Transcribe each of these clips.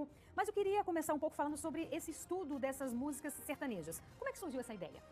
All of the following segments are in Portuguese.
pouco. Mas eu queria começar um pouco falando sobre esse estudo dessas músicas sertanejas. Como é que surgiu essa ideia?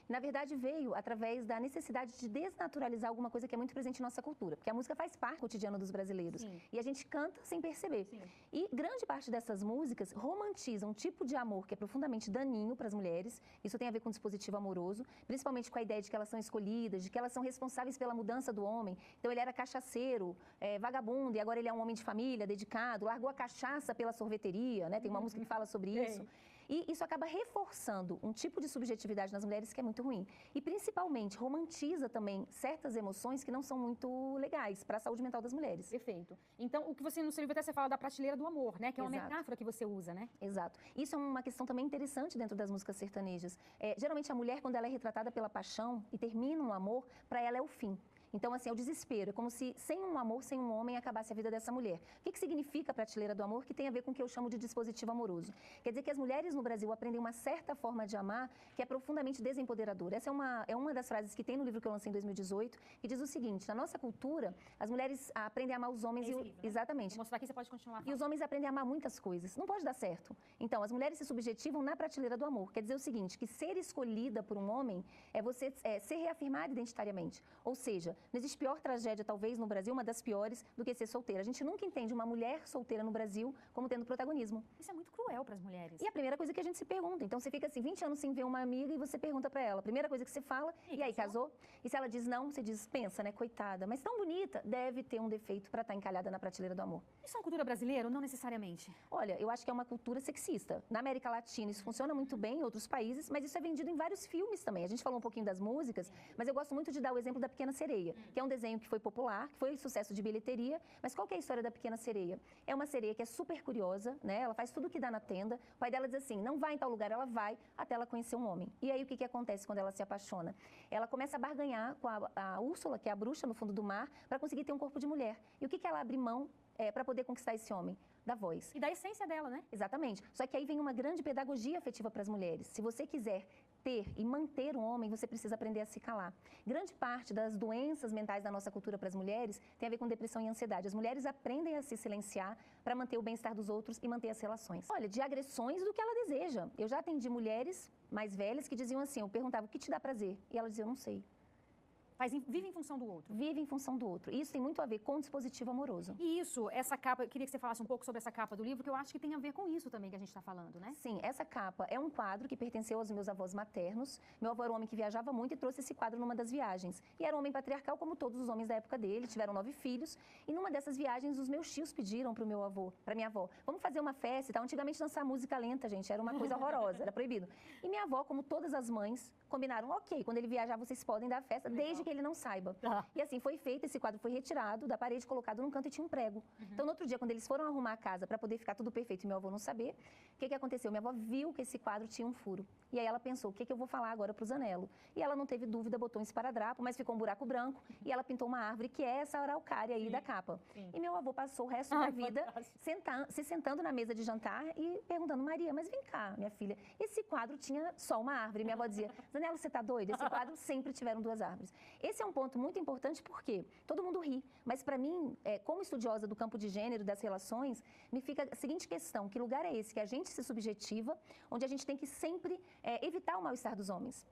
Na verdade, veio através da necessidade de desnaturalizar alguma coisa que é muito presente em nossa cultura, porque a música faz parte do cotidiano dos brasileiros. Sim. E a gente canta sem perceber. Sim. E grande parte dessas músicas romantizam um tipo de amor que é profundamente daninho para as mulheres. Isso tem a ver com o dispositivo amoroso, principalmente com a ideia de que elas são escolhidas, de que elas são responsáveis pela mudança do homem. Então ele era cachaceiro, vagabundo, e agora ele é um homem de família, dedicado, largou a cachaça pela sorveteria, né? Tem uma música que fala sobre isso. E isso acaba reforçando um tipo de subjetividade nas mulheres que é muito ruim. E principalmente romantiza também certas emoções que não são muito legais para a saúde mental das mulheres. Perfeito. Então, o que você no seu livro até você fala da prateleira do amor, né? Que é uma Exato. metáfora que você usa, né? Exato. Isso é uma questão também interessante dentro das músicas sertanejas. Geralmente a mulher, quando ela é retratada pela paixão e termina um amor, para ela é o fim. Então, assim, é o desespero. É como se sem um amor, sem um homem, acabasse a vida dessa mulher. O que significa a prateleira do amor? Que tem a ver com o que eu chamo de dispositivo amoroso. Quer dizer que as mulheres no Brasil aprendem uma certa forma de amar que é profundamente desempoderadora. Essa é uma das frases que tem no livro que eu lancei em 2018, que diz o seguinte: na nossa cultura, as mulheres aprendem a amar os homens Livro, né? Exatamente. Vou mostrar aqui, você pode continuar. E os homens aprendem a amar muitas coisas. Não pode dar certo. Então, as mulheres se subjetivam na prateleira do amor. Quer dizer o seguinte, que ser escolhida por um homem é você ser reafirmada identitariamente. Ou seja, não existe pior tragédia, talvez, no Brasil, uma das piores, do que ser solteira. A gente nunca entende uma mulher solteira no Brasil como tendo protagonismo. Isso é muito cruel para as mulheres. E a primeira coisa que a gente se pergunta. Então, você fica assim, 20 anos sem ver uma amiga e você pergunta pra ela. A primeira coisa que você fala, e aí, casou? E se ela diz não, você diz, pensa, né, coitada. Mas tão bonita, deve ter um defeito pra estar encalhada na prateleira do amor. Isso é uma cultura brasileira ou não necessariamente? Olha, eu acho que é uma cultura sexista. Na América Latina isso funciona muito bem, em outros países, mas isso é vendido em vários filmes também. A gente falou um pouquinho das músicas, mas eu gosto muito de dar o exemplo da Pequena Sereia, que é um desenho que foi popular, que foi sucesso de bilheteria. Mas qual que é a história da Pequena Sereia? É uma sereia que é super curiosa, né? Ela faz tudo o que dá na tenda. O pai dela diz assim, não vai em tal lugar, ela vai até ela conhecer um homem. E aí o que acontece quando ela se apaixona? Ela começa a barganhar com a Úrsula, que é a bruxa no fundo do mar, para conseguir ter um corpo de mulher. E o que ela abre mão para poder conquistar esse homem? Da voz. E da essência dela, né? Exatamente. Só que aí vem uma grande pedagogia afetiva para as mulheres. Se você quiser ter e manter um homem, você precisa aprender a se calar. Grande parte das doenças mentais da nossa cultura para as mulheres tem a ver com depressão e ansiedade. As mulheres aprendem a se silenciar para manter o bem-estar dos outros e manter as relações. Olha, de agressões do que ela deseja. Eu já atendi mulheres mais velhas que diziam assim, eu perguntava, o que te dá prazer? E ela dizia, eu não sei. Vive em função do outro. Vive em função do outro. Isso tem muito a ver com o dispositivo amoroso. E isso, essa capa, eu queria que você falasse um pouco sobre essa capa do livro, que eu acho que tem a ver com isso também que a gente está falando, né? Sim, essa capa é um quadro que pertenceu aos meus avós maternos. Meu avô era um homem que viajava muito e trouxe esse quadro numa das viagens. E era um homem patriarcal, como todos os homens da época dele, tiveram 9 filhos. E numa dessas viagens, os meus tios pediram para o meu avô, para minha avó, vamos fazer uma festa e tal. Antigamente, dançar música lenta, gente, era uma coisa horrorosa, era proibido. E minha avó, como todas as mães, combinaram, ok, quando ele viajar, vocês podem dar festa, desde que ele não saiba. E assim foi feito, esse quadro foi retirado da parede, colocado num canto e tinha um prego. Então, no outro dia, quando eles foram arrumar a casa para poder ficar tudo perfeito e meu avô não saber, o que aconteceu? Minha avó viu que esse quadro tinha um furo. E aí ela pensou, o que eu vou falar agora para o Zanello? E ela não teve dúvida, botou um esparadrapo, mas ficou um buraco branco e ela pintou uma árvore, que é essa araucária aí da capa. E meu avô passou o resto da vida se sentando na mesa de jantar e perguntando, Maria, mas vem cá, minha filha, esse quadro tinha só uma árvore. Minha avó dizia, Zanello, você tá doido? Esse quadro sempre tiveram 2 árvores. Esse é um ponto muito importante porque todo mundo ri, mas para mim, como estudiosa do campo de gênero, das relações, me fica a seguinte questão, que lugar é esse que a gente se subjetiva, onde a gente tem que sempre evitar o mal-estar dos homens?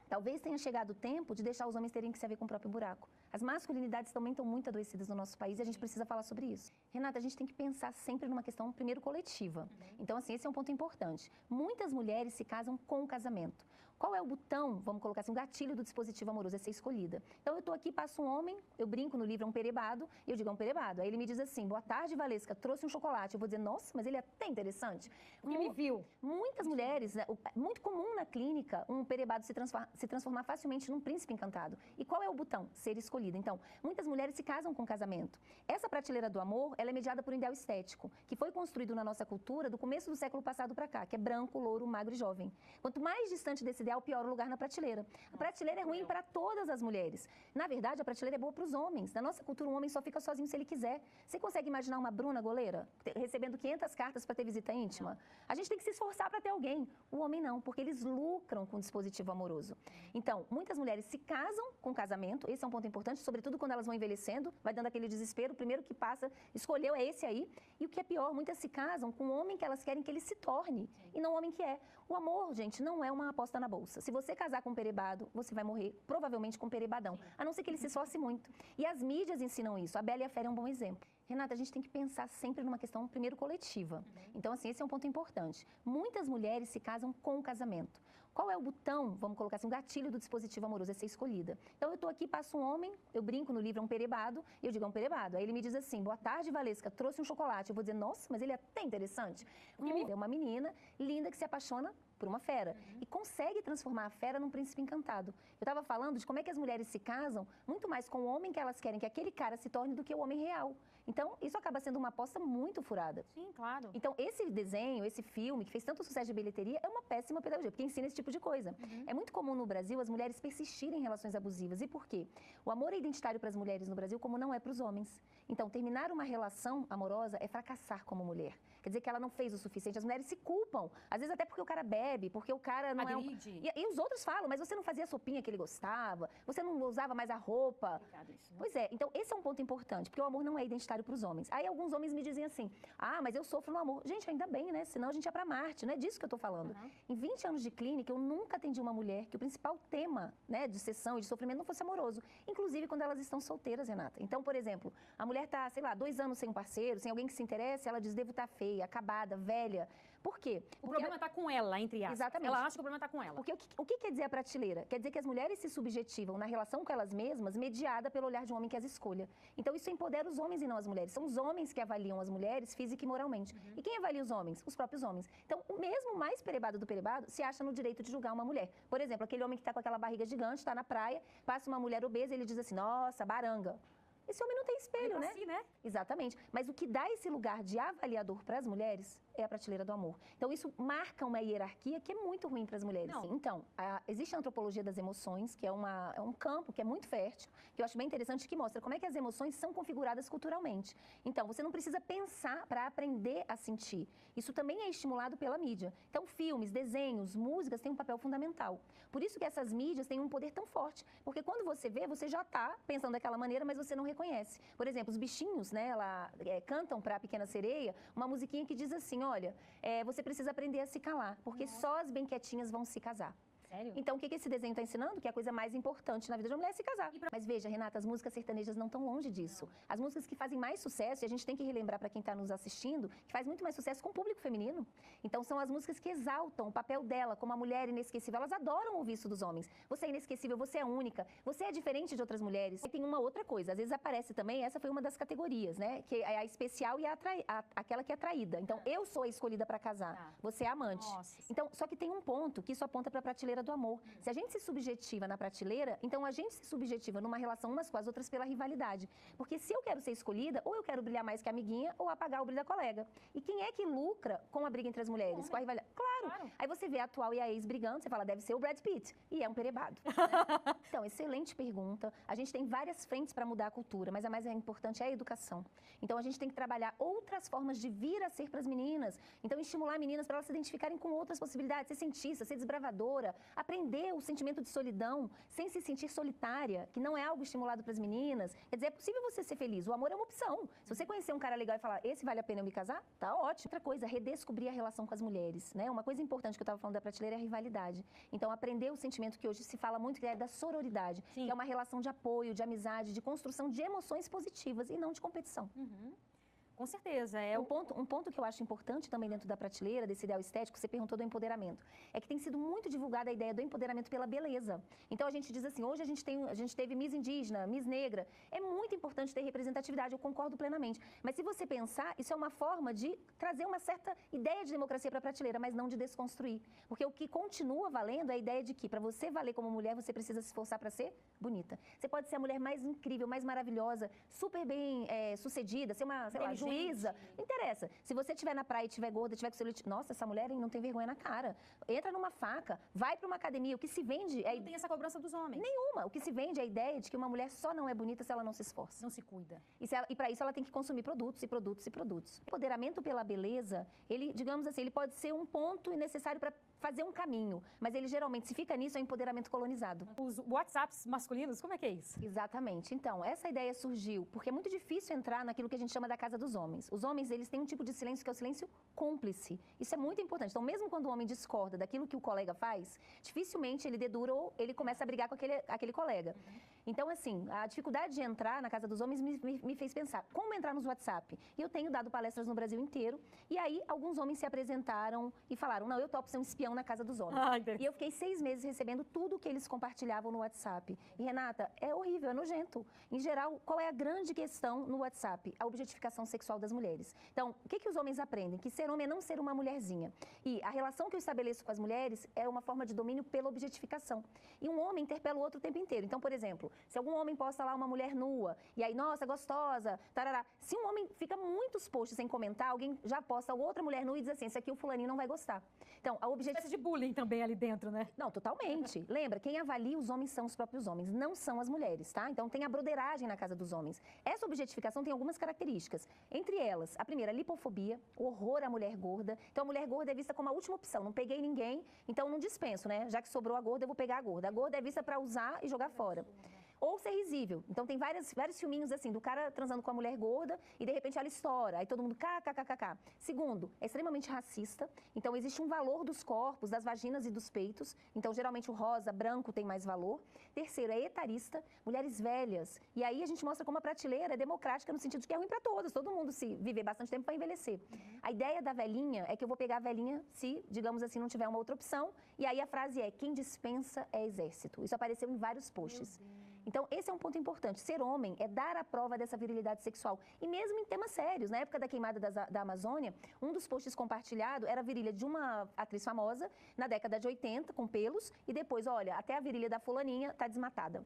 Talvez tenha chegado o tempo de deixar os homens terem que se ver com o próprio buraco. As masculinidades também estão muito adoecidas no nosso país e a gente precisa falar sobre isso. Renata, a gente tem que pensar sempre numa questão, primeiro, coletiva. Então, assim, esse é um ponto importante. Muitas mulheres se casam com o casamento. Qual é o botão, vamos colocar assim, um gatilho do dispositivo amoroso? É ser escolhida. Então, eu estou aqui, passo um homem, eu brinco no livro, é um perebado, e eu digo, é um perebado. Aí ele me diz assim, boa tarde, Valesca, trouxe um chocolate. Eu vou dizer, nossa, mas ele é até interessante. Porque me viu. Muitas mulheres, muito comum na clínica, um perebado se transformar facilmente num príncipe encantado. E qual é o botão? Ser escolhida. Então, muitas mulheres se casam com casamento. Essa prateleira do amor, ela é mediada por um ideal estético, que foi construído na nossa cultura do começo do século passado para cá, que é branco, louro, magro e jovem. Quanto mais distante desse ideal ideal, piora o lugar na prateleira. A prateleira é ruim para todas as mulheres. Na verdade, a prateleira é boa para os homens. Na nossa cultura, um homem só fica sozinho se ele quiser. Você consegue imaginar uma Bruna goleira recebendo 500 cartas para ter visita íntima? A gente tem que se esforçar para ter alguém. O homem não, porque eles lucram com o dispositivo amoroso. Então, muitas mulheres se casam com casamento, esse é um ponto importante, sobretudo quando elas vão envelhecendo, vai dando aquele desespero, o primeiro que passa, escolheu é esse aí. E o que é pior, muitas se casam com um homem que elas querem que ele se torne, e não o homem que é. O amor, gente, não é uma aposta na bolsa. Se você casar com um perebado, você vai morrer provavelmente com um perebadão, a não ser que ele se esforce muito. E as mídias ensinam isso. A Bela e a Fera é um bom exemplo. Renata, a gente tem que pensar sempre numa questão, primeiro, coletiva. Então, assim, esse é um ponto importante. Muitas mulheres se casam com o casamento. Qual é o botão, vamos colocar assim, um gatilho do dispositivo amoroso? É ser escolhida. Então, eu estou aqui, passo um homem, eu brinco no livro, é um perebado, e eu digo, é um perebado. Aí ele me diz assim, boa tarde, Valesca, trouxe um chocolate. Eu vou dizer, nossa, mas ele é até interessante. É uma menina linda que se apaixona por uma fera e consegue transformar a fera num príncipe encantado. Eu estava falando de como é que as mulheres se casam muito mais com o homem que elas querem que aquele cara se torne do que o homem real. Então, isso acaba sendo uma aposta muito furada. Sim, claro. Então, esse desenho, esse filme, que fez tanto sucesso de bilheteria, é uma péssima pedagogia, porque ensina esse tipo de coisa. É muito comum no Brasil as mulheres persistirem em relações abusivas. E por quê? O amor é identitário para as mulheres no Brasil, como não é para os homens. Então, terminar uma relação amorosa é fracassar como mulher. Quer dizer que ela não fez o suficiente. As mulheres se culpam. Às vezes até porque o cara bebe, porque o cara não Agride. E os outros falam, mas você não fazia a sopinha que ele gostava, você não usava mais a roupa. Isso, né? Pois é, então esse é um ponto importante, porque o amor não é identitário para os homens. Aí alguns homens me dizem assim, mas eu sofro no amor. Gente, ainda bem, né? Senão a gente ia para Marte, não é disso que eu estou falando. Em 20 anos de clínica, eu nunca atendi uma mulher que o principal tema, né, de sessão e de sofrimento não fosse amoroso. Inclusive quando elas estão solteiras, Renata. Então, por exemplo, a mulher está, sei lá, 2 anos sem um parceiro, sem alguém que se interesse, ela diz, devo estar feia, acabada, velha. Por quê? O problema está com ela, entre aspas. Exatamente. Ela acha que o problema está com ela. Porque o que quer dizer a prateleira? Quer dizer que as mulheres se subjetivam na relação com elas mesmas, mediada pelo olhar de um homem que as escolha. Então, isso empodera os homens e não as mulheres. São os homens que avaliam as mulheres física e moralmente. E quem avalia os homens? Os próprios homens. Então, o mesmo mais perebado do perebado se acha no direito de julgar uma mulher. Por exemplo, aquele homem que está com aquela barriga gigante, está na praia, passa uma mulher obesa e ele diz assim, nossa, baranga. Esse homem não tem espelho, né? Assim, né? Exatamente. Mas o que dá esse lugar de avaliador para as mulheres é a prateleira do amor. Então, isso marca uma hierarquia que é muito ruim para as mulheres. Não. Então, existe a antropologia das emoções, que é um campo que é muito fértil, que eu acho bem interessante, que mostra como é que as emoções são configuradas culturalmente. Então, você não precisa pensar para aprender a sentir. Isso também é estimulado pela mídia. Então, filmes, desenhos, músicas têm um papel fundamental. Por isso que essas mídias têm um poder tão forte. Porque quando você vê, você já está pensando daquela maneira, mas você não reconhece. Por exemplo, os bichinhos, né, cantam para a Pequena Sereia uma musiquinha que diz assim, olha, você precisa aprender a se calar, porque só as bem quietinhas vão se casar. Sério? Então, o que esse desenho está ensinando? Que a coisa mais importante na vida de uma mulher é se casar. Mas veja, Renata, as músicas sertanejas não estão longe disso. As músicas que fazem mais sucesso, e a gente tem que relembrar para quem está nos assistindo, que faz muito mais sucesso com o público feminino. Então, são as músicas que exaltam o papel dela como a mulher inesquecível. Elas adoram ouvir isso dos homens. Você é inesquecível, você é única, você é diferente de outras mulheres. E tem uma outra coisa, às vezes aparece também, essa foi uma das categorias, né? Que é a especial e aquela que é atraída. Então, eu sou a escolhida para casar, você é a amante. Nossa. Então, só que tem um ponto que isso aponta para a prateleira do amor. Se a gente se subjetiva na prateleira, então a gente se subjetiva numa relação umas com as outras pela rivalidade. Porque se eu quero ser escolhida, ou eu quero brilhar mais que a amiguinha, ou apagar o brilho da colega. E quem é que lucra com a briga entre as mulheres? Com a rivalidade? Claro! Aí você vê a atual e a ex brigando, você fala, deve ser o Brad Pitt. E é um perebado. Né? Então, excelente pergunta. A gente tem várias frentes para mudar a cultura, mas a mais importante é a educação. Então, a gente tem que trabalhar outras formas de vir a ser para as meninas. Então, estimular meninas para elas se identificarem com outras possibilidades, ser cientista, ser desbravadora, aprender o sentimento de solidão, sem se sentir solitária, que não é algo estimulado para as meninas. Quer dizer, é possível você ser feliz. O amor é uma opção. Se você conhecer um cara legal e falar, esse vale a pena eu me casar, tá ótimo. Outra coisa, redescobrir a relação com as mulheres, né? Uma coisa importante que eu estava falando da prateleira é a rivalidade. Então, aprender o sentimento que hoje se fala muito, que é da sororidade, Sim. que é uma relação de apoio, de amizade, de construção de emoções positivas e não de competição. Com certeza. Um ponto que eu acho importante também dentro da prateleira, desse ideal estético, você perguntou do empoderamento, é que tem sido muito divulgada a ideia do empoderamento pela beleza. Então a gente diz assim, hoje a gente teve Miss Indígena, Miss Negra, é muito importante ter representatividade, eu concordo plenamente. Mas se você pensar, isso é uma forma de trazer uma certa ideia de democracia para a prateleira, mas não de desconstruir. Porque o que continua valendo é a ideia de que para você valer como mulher, você precisa se esforçar para ser bonita. Você pode ser a mulher mais incrível, mais maravilhosa, super bem sucedida, ser uma, sei lá, Luísa, não interessa. Se você estiver na praia e estiver gorda, tiver com celulite, nossa, essa mulher não tem vergonha na cara. Entra numa faca, vai para uma academia. O que se vende é... Não tem essa cobrança dos homens. Nenhuma. O que se vende é a ideia de que uma mulher só não é bonita se ela não se esforça. Não se cuida. E para isso ela tem que consumir produtos e produtos e produtos. O empoderamento pela beleza, ele, digamos assim, ele pode ser um ponto necessário para fazer um caminho, mas ele geralmente, se fica nisso, é um empoderamento colonizado. Os WhatsApps masculinos, como é que é isso? Exatamente. Então, essa ideia surgiu porque é muito difícil entrar naquilo que a gente chama da casa dos homens. Os homens, eles têm um tipo de silêncio que é o silêncio cúmplice. Isso é muito importante. Então, mesmo quando o homem discorda daquilo que o colega faz, dificilmente ele dedura ou ele começa a brigar com aquele colega. Então, assim, a dificuldade de entrar na casa dos homens me fez pensar, como entrar nos WhatsApp? E eu tenho dado palestras no Brasil inteiro, e aí alguns homens se apresentaram e falaram, não, eu topo ser um espião na casa dos homens. E eu fiquei 6 meses recebendo tudo que eles compartilhavam no WhatsApp. E, Renata, é horrível, é nojento. Em geral, qual é a grande questão no WhatsApp? A objetificação sexual das mulheres. Então, o que os homens aprendem? Que ser homem é não ser uma mulherzinha. E a relação que eu estabeleço com as mulheres é uma forma de domínio pela objetificação. E um homem interpela o outro o tempo inteiro. Então, por exemplo, se algum homem posta lá uma mulher nua, e aí, nossa, gostosa, tarará. Se um homem fica muitos posts sem comentar, alguém já posta outra mulher nua e diz assim, esse aqui o fulaninho não vai gostar. Então, a Espécie de bullying também ali dentro, né? Não, totalmente. Lembra, quem avalia os homens são os próprios homens, não são as mulheres, tá? Então, tem a broderagem na casa dos homens. Essa objetificação tem algumas características. Entre elas, a primeira, a lipofobia, o horror à mulher gorda. Então, a mulher gorda é vista como a última opção. Não peguei ninguém, então não dispenso, né? Já que sobrou a gorda, eu vou pegar a gorda. A gorda é vista para usar e jogar fora. Ou ser risível. Então, tem vários filminhos assim, do cara transando com a mulher gorda e, de repente, ela estoura. Aí todo mundo kkkk. Segundo, é extremamente racista. Então, existe um valor dos corpos, das vaginas e dos peitos. Então, geralmente, o rosa, branco tem mais valor. Terceiro, é etarista, mulheres velhas. E aí, a gente mostra como a prateleira é democrática no sentido de que é ruim para todas. Todo mundo, se viver bastante tempo, vai envelhecer. A ideia da velhinha é que eu vou pegar a velhinha se, digamos assim, não tiver uma outra opção. E aí, a frase é, quem dispensa é exército. Isso apareceu em vários posts. Então, esse é um ponto importante. Ser homem é dar a prova dessa virilidade sexual. E mesmo em temas sérios. Na época da queimada da Amazônia, um dos posts compartilhado era a virilha de uma atriz famosa, na década de 80, com pelos, e depois, olha, até a virilha da fulaninha está desmatada.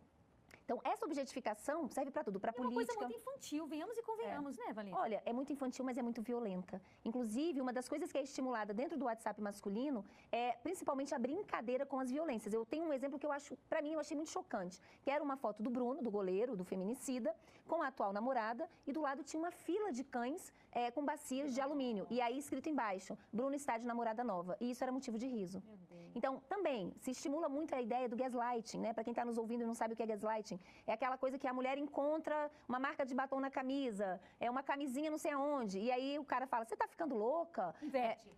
Então, essa objetificação serve para tudo, para política. É uma coisa muito infantil, venhamos e convenhamos, né, Valentina? Olha, é muito infantil, mas é muito violenta. Inclusive, uma das coisas que é estimulada dentro do WhatsApp masculino é principalmente a brincadeira com as violências. Eu tenho um exemplo que para mim, eu achei muito chocante, que era uma foto do Bruno, do goleiro, do feminicida, com a atual namorada, e do lado tinha uma fila de cães com bacias de alumínio. E aí, escrito embaixo, Bruno está de namorada nova. E isso era motivo de riso. Então, também, se estimula muito a ideia do gaslighting, né? Para quem está nos ouvindo e não sabe o que é gaslighting, é aquela coisa que a mulher encontra uma marca de batom na camisa, é uma camisinha não sei aonde, e aí o cara fala, você tá ficando louca?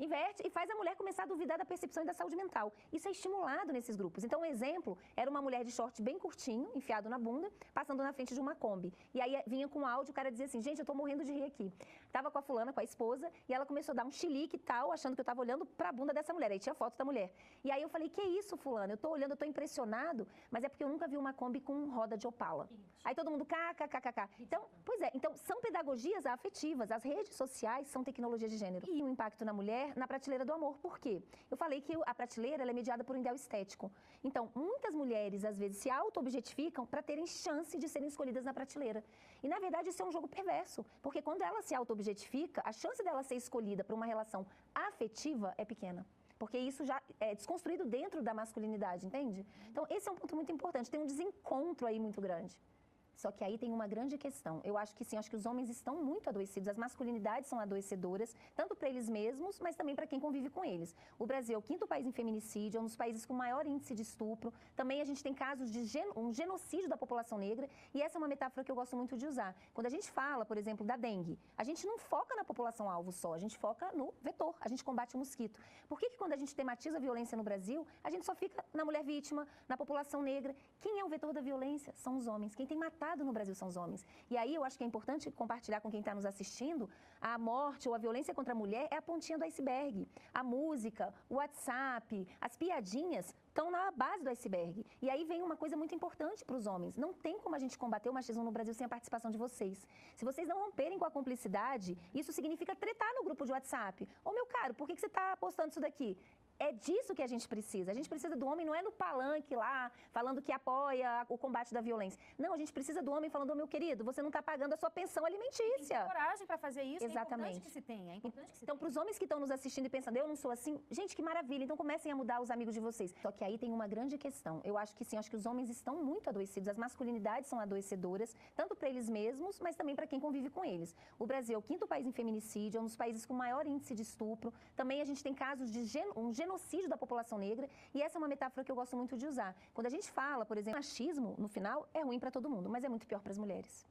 Inverte e faz a mulher começar a duvidar da percepção e da saúde mental. Isso é estimulado nesses grupos. Então, um exemplo era uma mulher de short bem curtinho, enfiado na bunda, passando na frente de uma Kombi. E aí vinha com áudio, o cara dizia assim, gente, eu tô morrendo de rir aqui. Tava com a fulana, com a esposa, e ela começou a dar um chilique e tal, achando que eu tava olhando pra bunda dessa mulher. Aí tinha foto da mulher. E aí eu falei, que isso, fulana? Eu tô olhando, eu tô impressionado, mas é porque eu nunca vi uma Kombi com roda de Opala. Aí todo mundo kkkk. Então, pois é, então são pedagogias afetivas. As redes sociais são tecnologia de gênero. E o impacto na mulher na prateleira do amor. Por quê? Eu falei que a prateleira ela é mediada por um ideal estético. Então, muitas mulheres às vezes se auto-objetificam para terem chance de serem escolhidas na prateleira. E na verdade isso é um jogo perverso, porque quando ela se auto-objetifica, a chance dela ser escolhida para uma relação afetiva é pequena. Porque isso já é desconstruído dentro da masculinidade, entende? Então, esse é um ponto muito importante. Tem um desencontro aí muito grande. Só que aí tem uma grande questão. Eu acho que sim, acho que os homens estão muito adoecidos. As masculinidades são adoecedoras, tanto para eles mesmos, mas também para quem convive com eles. O Brasil é o 5º país em feminicídio, é um dos países com maior índice de estupro. Também a gente tem casos de um genocídio da população negra. E essa é uma metáfora que eu gosto muito de usar. Quando a gente fala, por exemplo, da dengue, a gente não foca na população-alvo só, a gente foca no vetor, a gente combate o mosquito. Por que quando a gente tematiza a violência no Brasil, a gente só fica na mulher vítima, na população negra? Quem é o vetor da violência? São os homens. Quem tem matado no Brasil são os homens. E aí eu acho que é importante compartilhar com quem está nos assistindo, a morte ou a violência contra a mulher é a pontinha do iceberg. A música, o WhatsApp, as piadinhas estão na base do iceberg. E aí vem uma coisa muito importante para os homens. Não tem como a gente combater o machismo no Brasil sem a participação de vocês. Se vocês não romperem com a cumplicidade, isso significa tretar no grupo de WhatsApp. Ô meu caro, por que você está postando isso daqui? É disso que a gente precisa. A gente precisa do homem, não é no palanque lá, falando que apoia o combate da violência. Não, a gente precisa do homem falando, meu querido, você não está pagando a sua pensão alimentícia. Tem coragem para fazer isso. Exatamente. É importante que se tenha. É importante que se Então, para os homens que estão nos assistindo e pensando, eu não sou assim, gente, que maravilha. Então, comecem a mudar os amigos de vocês. Só que aí tem uma grande questão. Eu acho que sim, acho que os homens estão muito adoecidos. As masculinidades são adoecedoras, tanto para eles mesmos, mas também para quem convive com eles. O Brasil é o 5º país em feminicídio, é um dos países com maior índice de estupro. Também a gente tem casos de um genocídio da população negra, e essa é uma metáfora que eu gosto muito de usar. Quando a gente fala, por exemplo, machismo, no final, é ruim para todo mundo, mas é muito pior para as mulheres.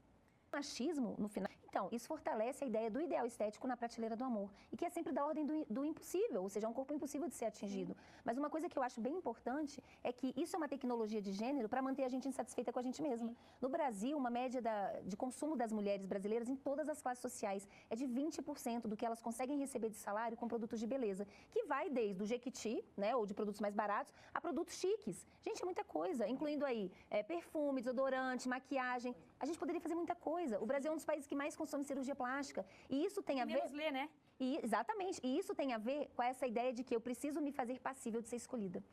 Machismo, no final... Então, isso fortalece a ideia do ideal estético na prateleira do amor, e que é sempre da ordem do impossível, ou seja, é um corpo impossível de ser atingido. Mas uma coisa que eu acho bem importante é que isso é uma tecnologia de gênero para manter a gente insatisfeita com a gente mesma. No Brasil, uma média de consumo das mulheres brasileiras em todas as classes sociais é de 20% do que elas conseguem receber de salário com produtos de beleza, que vai desde o Jequiti, né, ou de produtos mais baratos, a produtos chiques. Gente, é muita coisa, incluindo aí perfume, desodorante, maquiagem. A gente poderia fazer muita coisa. O Brasil é um dos países que mais consome cirurgia plástica. E isso tem a ver... Menos ler, né? Exatamente. E isso tem a ver com essa ideia de que eu preciso me fazer passível de ser escolhida.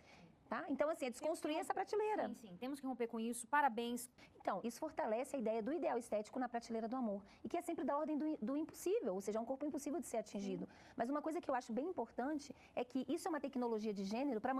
Tá? Então, assim, é desconstruir essa prateleira. Sim, sim. Temos que romper com isso. Parabéns. Então, isso fortalece a ideia do ideal estético na prateleira do amor. E que é sempre da ordem do impossível, ou seja, é um corpo impossível de ser atingido. Mas uma coisa que eu acho bem importante é que isso é uma tecnologia de gênero para